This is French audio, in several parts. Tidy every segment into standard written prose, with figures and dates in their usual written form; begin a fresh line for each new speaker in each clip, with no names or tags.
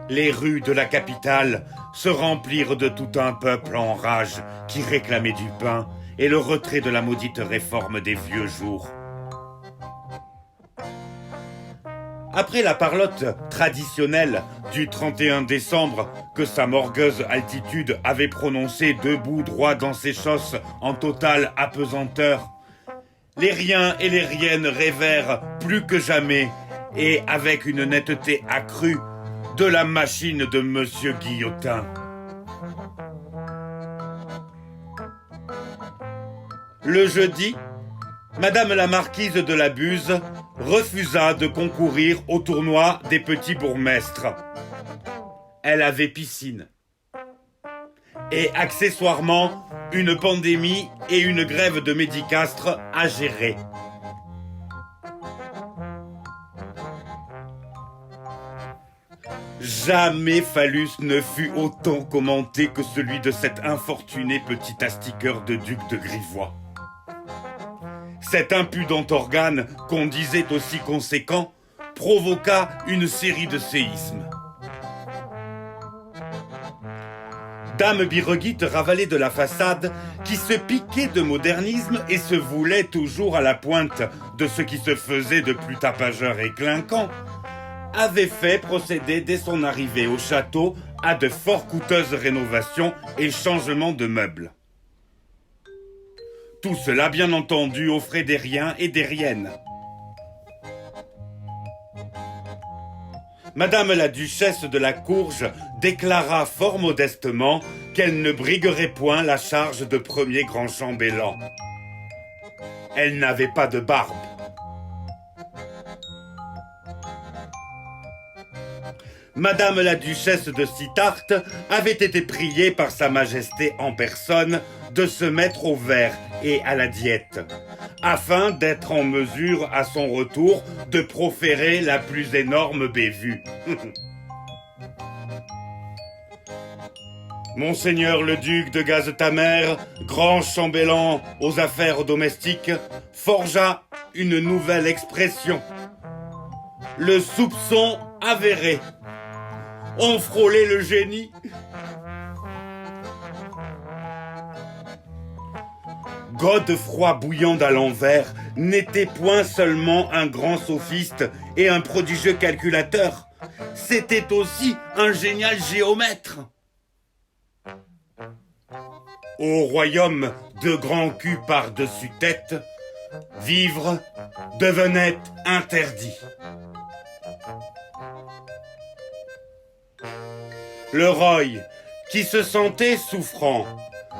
Les rues de la capitale se remplirent de tout un peuple en rage qui réclamait du pain et le retrait de la maudite réforme des vieux jours. Après la parlotte traditionnelle du 31 décembre que sa morgueuse altitude avait prononcée debout droit dans ses chausses en totale apesanteur, les riens et les riennes rêvèrent plus que jamais et avec une netteté accrue de la machine de Monsieur Guillotin. Le jeudi, Madame la marquise de la Buse refusa de concourir au tournoi des petits bourgmestres. Elle avait piscine. Et accessoirement, une pandémie et une grève de médicastres à gérer. Jamais Phallus ne fut autant commenté que celui de cet infortuné petit astiqueur de duc de Grivois. Cet impudent organe, qu'on disait aussi conséquent, provoqua une série de séismes. Dame Birreguite ravalait de la façade, qui se piquait de modernisme et se voulait toujours à la pointe de ce qui se faisait de plus tapageur et clinquant, avait fait procéder dès son arrivée au château à de fort coûteuses rénovations et changements de meubles. Tout cela, bien entendu, aux frais des riens et des riennes. Madame la duchesse de la Courge déclara fort modestement qu'elle ne briguerait point la charge de premier grand chambellan. Elle n'avait pas de barbe. Madame la duchesse de Sittard avait été priée par sa majesté en personne de se mettre au vert et à la diète, afin d'être en mesure à son retour de proférer la plus énorme bévue. Monseigneur le duc de Gazetamer, grand chambellan aux affaires domestiques, forgea une nouvelle expression. Le soupçon avéré. On frôlait le génie. Godefroy Bouillant à l'envers n'était point seulement un grand sophiste et un prodigieux calculateur, c'était aussi un génial géomètre. Au royaume de grands culs par-dessus tête, vivre devenait interdit. Le roi, qui se sentait souffrant,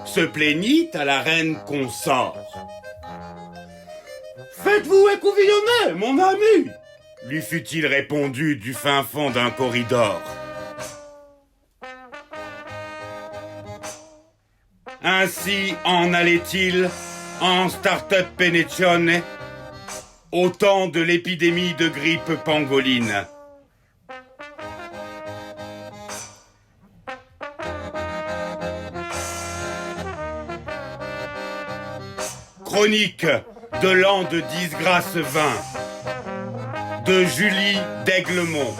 se plaignit à la reine consort. « Faites-vous écouvillonner, mon ami !» lui fut-il répondu du fin fond d'un corridor. Ainsi en allait-il en start-up penetione au temps de l'épidémie de grippe pangoline. Chronique de l'an de disgrâce 20 de Julie d'Aiglemont.